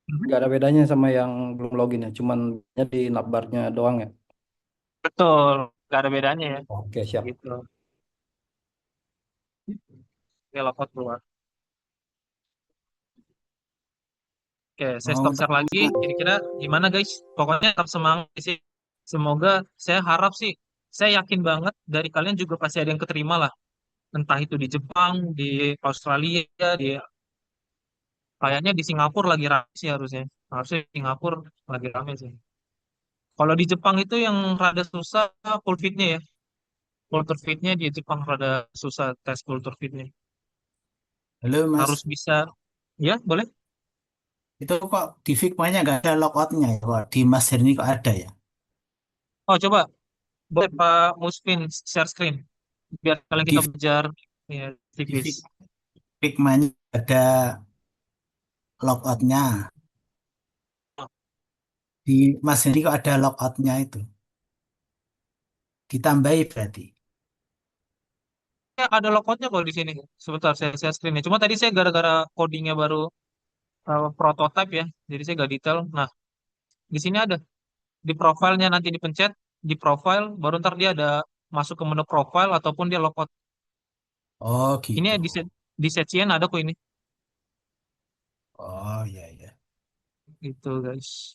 nggak ada bedanya sama yang belum login ya, cuman di navbarnya doang ya. Betul, nggak ada bedanya ya. Oke, siap. Gitu. Oke, logout keluar. Oke, saya Mau stop share tanya, lagi. Kira-kira gimana guys? Pokoknya tetap semangat sih. Semoga saya harap sih, saya yakin banget dari kalian juga pasti ada yang keterima lah. Entah itu di Jepang, di Australia, di kayaknya di Singapura lagi rame sih harusnya. Harusnya di Singapura lagi rame sih. Kalau di Jepang itu yang rada susah full fitnya ya. Culture fitnya di Jepang rada susah tes culture fitnya. halo Harus Mas, bisa, ya boleh. itu kok di Figma-nya nggak ada logoutnya ya? Kok di Mas ini kok ada ya? Oh coba, boleh Pak Muspin share screen. Biar kalian Di, kita belajar ya, di tipis. Figma-nya ada logoutnya. Di Mas ini kok ada logoutnya itu? Ditambahi berarti. Ya, ada logoutnya kalau di sini. Sebentar, saya share screen-nya. Cuma tadi saya gara-gara codingnya baru prototype ya, jadi saya nggak detail. Nah, di sini ada. Di profilnya nanti dipencet, di profile, baru ntar dia ada masuk ke menu profile ataupun dia logout. Oh Ini gitu. di setien ada kok ini. Oh iya iya. Gitu guys.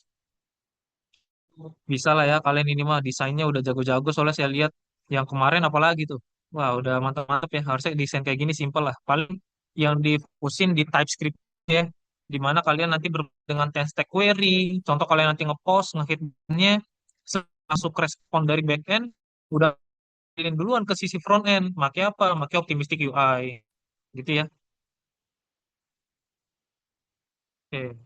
Bisa lah ya kalian ini mah desainnya udah jago-jago soalnya saya lihat yang kemarin apalagi tuh. Wah, udah mantap-mantap ya. Harusnya desain kayak gini simple lah. Paling yang difokusin di TypeScript ya. Di mana kalian nanti dengan test query. Contoh kalian nanti ngepost, ngehitnya masuk respon dari backend, udah kirim duluan ke sisi front end. Pakai apa? Pakai optimistic UI. Gitu ya. Oke.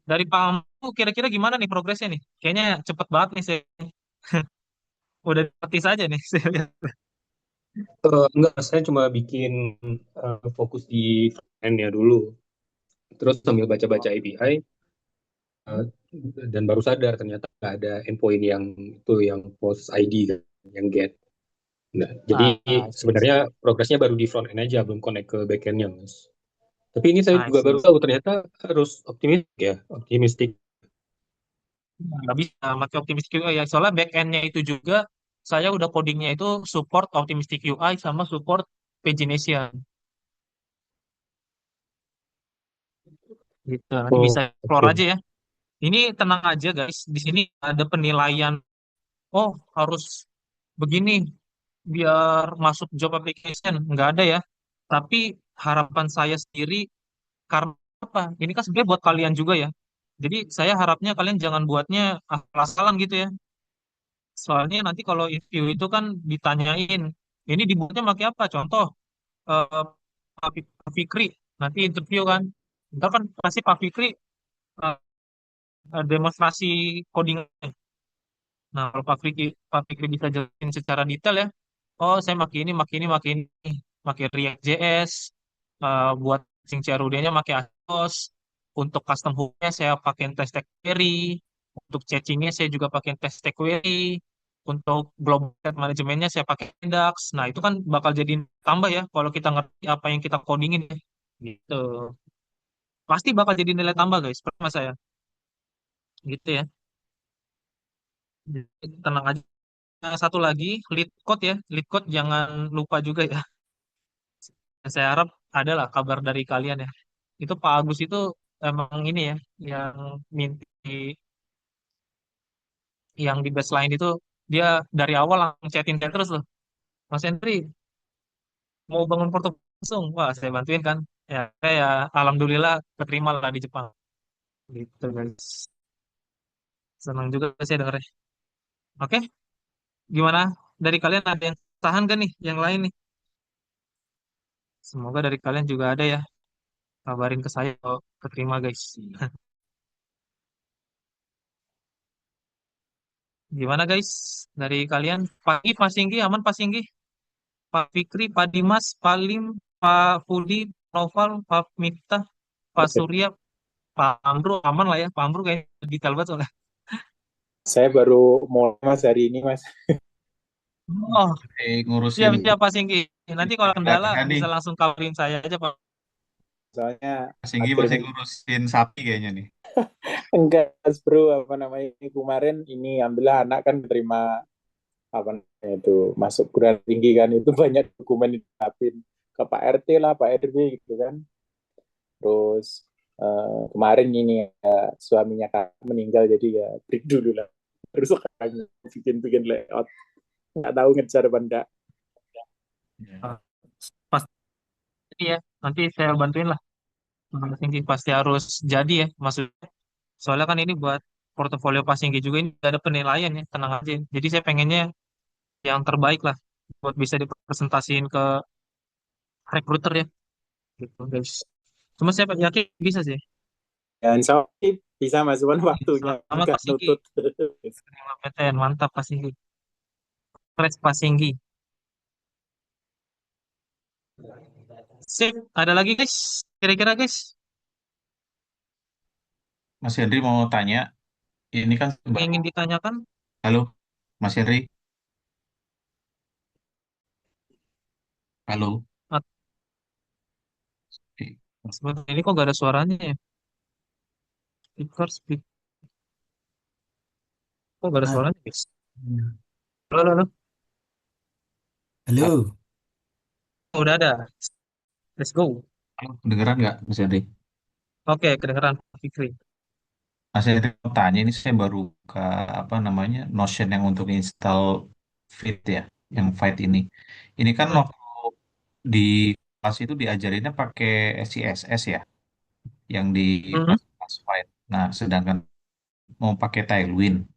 Dari Pak Ampu kira-kira gimana nih progresnya nih? Kayaknya cepet banget nih saya. Udah petis aja nih saya lihat. Enggak, saya cuma bikin fokus di front ya dulu. Terus sambil baca-baca API, eh, dan baru sadar ternyata nggak ada endpoint yang itu yang post ID kan, yang get. Nah, jadi Ah, I see. sebenarnya progresnya baru di front end aja, belum connect ke back endnya, Mas. Tapi ini saya I juga see. baru tahu ternyata harus optimistik ya, optimistik. Nggak bisa pakai Optimistic UI ya. Soalnya backend-nya itu juga saya udah codingnya itu support Optimistic UI sama support Pagination. Gitu. Nanti Oh, bisa explore oke. aja ya. Ini tenang aja guys. Di sini ada penilaian. Oh, harus begini biar masuk job application. Nggak ada ya. Tapi harapan saya sendiri karena apa? Ini kan sebenarnya buat kalian juga ya. Jadi saya harapnya kalian jangan buatnya asal-asalan gitu ya. Soalnya nanti kalau interview itu kan ditanyain, ini dibuatnya pakai apa? Contoh, eh, Pak Fikri nanti interview kan. Ntar kan pasti Pak Fikri eh, demonstrasi coding. Nah, kalau Pak Fikri bisa jelasin secara detail ya. Oh, saya pakai ini, pakai React JS, buat fixing CRUD-nya pakai Asos, untuk custom hook-nya saya pakai test query, untuk caching-nya saya juga pakai test query, untuk global state manajemennya saya pakai Index. Nah, itu kan bakal jadi tambah ya kalau kita ngerti apa yang kita codingin ya. Gitu. Pasti bakal jadi nilai tambah guys, percaya saya. Gitu ya. Jadi, tenang aja. Satu lagi, lead code ya. Lead code jangan lupa juga ya. Saya harap ada lah kabar dari kalian ya. Itu Pak Agus itu emang ini ya, yang minti, yang di baseline itu dia dari awal langsung chatin saya terus loh. Mas Henry mau bangun portofolio langsung, wah saya bantuin kan. Ya, saya alhamdulillah keterima lah di Jepang. Gitu guys. Senang juga saya dengarnya. Oke, gimana? Dari kalian ada yang tahan kan nih, yang lain nih? Semoga dari kalian juga ada ya. Kabarin ke saya kalau keterima guys. Gimana guys? Dari kalian, pagi Pak Singgi, aman Pak Singgi? Pak Fikri, Pak Dimas, Pak Lim, Pak Fudi, Noval, Pak Miftah, Pak Oke. Surya, Pak Amru, aman lah ya. Pak Amru kayaknya detail banget soalnya. Saya baru mau Mas hari ini Mas. Oh, Ngurusin siap-siap Pak Singgi. Nanti kalau kendala ada nih. bisa langsung kabarin saya aja Pak. Soalnya Mas Singgi akhir masih minggu ngurusin sapi kayaknya nih. Enggak, bro, apa namanya kemarin ini alhamdulillah anak kan terima apa namanya itu masuk perguruan tinggi kan itu banyak dokumen disiapin ke Pak RT lah, Pak RW gitu kan. Terus kemarin ini suaminya kak meninggal jadi ya break dulu lah. Terus sekarang bikin-bikin layout. Nggak tahu ngejar apa enggak. Ah, pasti ya, nanti saya bantuin lah. Mas Singgi pasti harus jadi ya, maksudnya. Soalnya kan ini buat portofolio Pak Singgi juga ini ada penilaian ya, tenang aja. Jadi saya pengennya yang terbaik lah buat bisa dipresentasiin ke recruiter ya, gitu guys. Cuma saya yakin bisa sih. Dan insya Allah sih bisa masukan waktunya Selamat agak Pak Singgi, nutut. terima PTN, mantap Pak Singgi. Keren Pak Singgi. Sip, ada lagi guys? Kira-kira guys, Mas Henry mau tanya, ini kan yang baru, ingin ditanyakan? halo, Mas Henry, halo. Ah, Oke. sebentar, ini kok gak ada suaranya ya? Speak. Kok gak ada Ah, suaranya guys? Halo, halo, halo. halo, Oh, udah ada. Let's go. Halo, kedengeran nggak, Mas Henry? Oke, kedengeran Pak Fikri. Mas Henry mau tanya, ini saya baru ke apa namanya Notion yang untuk install Fit ya, yang Fight ini. Ini kan Hmm. waktu di kelas itu diajarinnya pakai SCSS ya, yang di Hmm. pas Fight. Nah, sedangkan mau pakai Tailwind.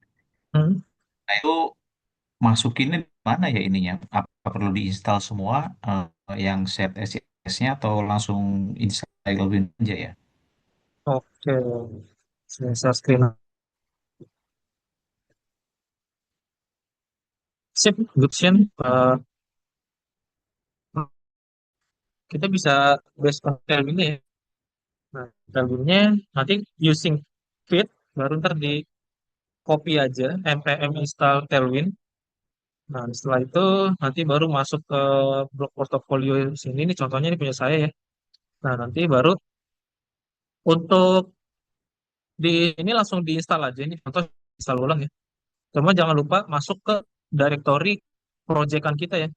Hmm. Nah, itu masukinnya di mana ya ininya? Apa perlu diinstal semua yang set SCSS-nya atau langsung install Tailwind aja ya? Oke, saya share screen. Sip, good Shen. Kita bisa base on Tailwind ya. Nah, Tailwind-nya nanti using fit, baru ntar di copy aja npm install Tailwind. Nah, setelah itu nanti baru masuk ke blok portofolio sini. Ini contohnya ini punya saya ya. Nah, nanti baru untuk di ini langsung diinstal aja. Ini contoh install ulang ya. Cuma jangan lupa masuk ke directory proyekan kita ya.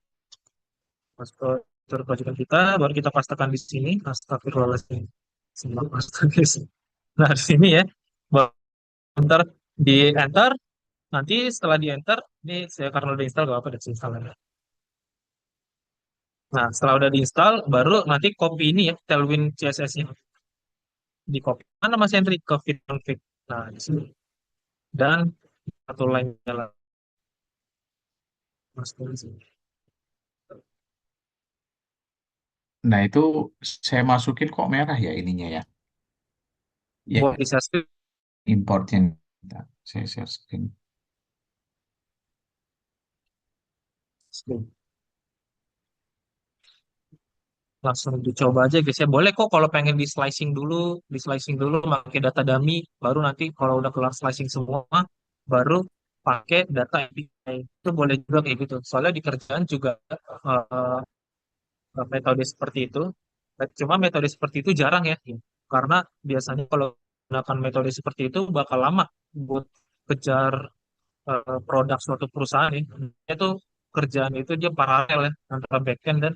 Masuk ke directory proyekan kita, baru kita pastekan di sini. Astagfirullahaladzim. Semua paste di sini. Nah, di sini ya. Baru ntar di enter. Nanti setelah di enter, ini saya karena udah install, gak apa-apa, udah install aja. Nah, setelah udah diinstal, baru nanti copy ini ya, Tailwind CSS-nya. Di copy. Mana Mas Hendrik? Ke fit config. Nah, di sini. Dan satu line-nya lah. Mas di sini. Nah, itu saya masukin kok merah ya ininya ya. Ya, Buat di share screen. importnya. Bentar, saya share screen. Langsung dicoba aja guys ya. Boleh kok kalau pengen di slicing dulu pakai data dummy, baru nanti kalau udah kelar slicing semua, baru pakai data API. Itu boleh juga kayak gitu. Soalnya di kerjaan juga eh, metode seperti itu. Cuma metode seperti itu jarang ya. Karena biasanya kalau menggunakan metode seperti itu bakal lama buat kejar produk suatu perusahaan ya. Itu kerjaan itu dia paralel ya antara backend dan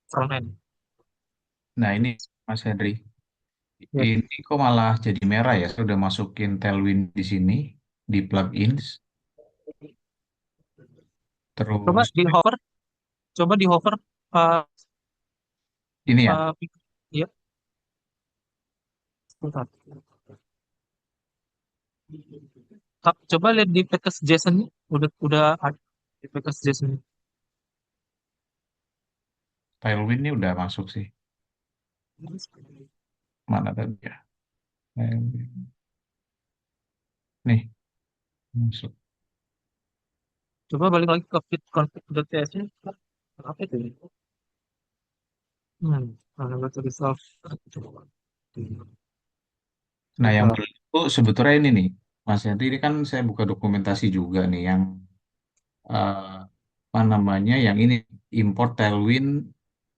frontend. Nah, ini Mas Henry. Ya. Ini kok malah jadi merah ya? Saya udah masukin Tailwind di sini, di plugins. Coba Terus di hover, coba di hover. eh, ini ya, ya, sebentar. Coba lihat di package JSON -nya. Udah ada di package JSON. Tailwind ini udah masuk sih. Mana tadi ya? Tailwind. Nih, masuk. Coba balik lagi ke fit config.ts nya. Apa itu? Mana nggak resolve. Nah, yang Coba. belum itu sebetulnya ini nih, Mas Henry, ini kan saya buka dokumentasi juga nih, yang apa namanya, yang ini import Tailwind.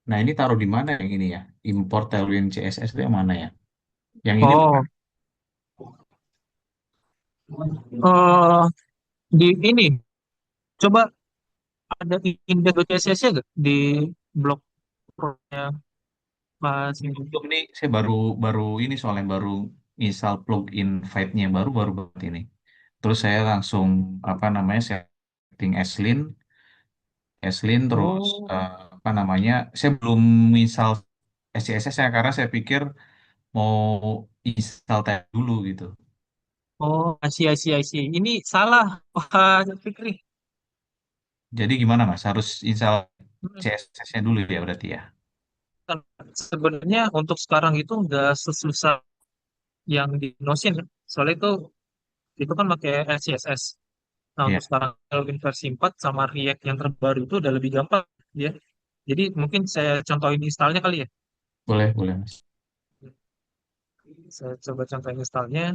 Nah, ini taruh di mana yang ini ya? Import Tailwind CSS itu yang mana ya? Yang ini bukan? Oh, eh di ini coba ada index.css-nya gak di blog pro-nya Mas ini? Untuk nih saya baru baru ini soalnya baru install plugin Vibe-nya yang baru baru banget ini. Terus saya langsung apa namanya setting Eslin terus Oh, apa namanya saya belum install SCSS-nya karena saya pikir mau install tab dulu gitu. oh, I see. Ini salah, Wah, Fikri. Jadi gimana Mas? Harus install Hmm, CSS-nya dulu ya berarti ya. kan sebenarnya untuk sekarang itu nggak sesusah yang di Notion ya. Soalnya itu kan pakai CSS. Nah, Iya, untuk sekarang Tailwind versi 4 sama React yang terbaru itu udah lebih gampang ya. Jadi mungkin saya contohin installnya kali ya. boleh boleh Mas. Saya coba contohin installnya.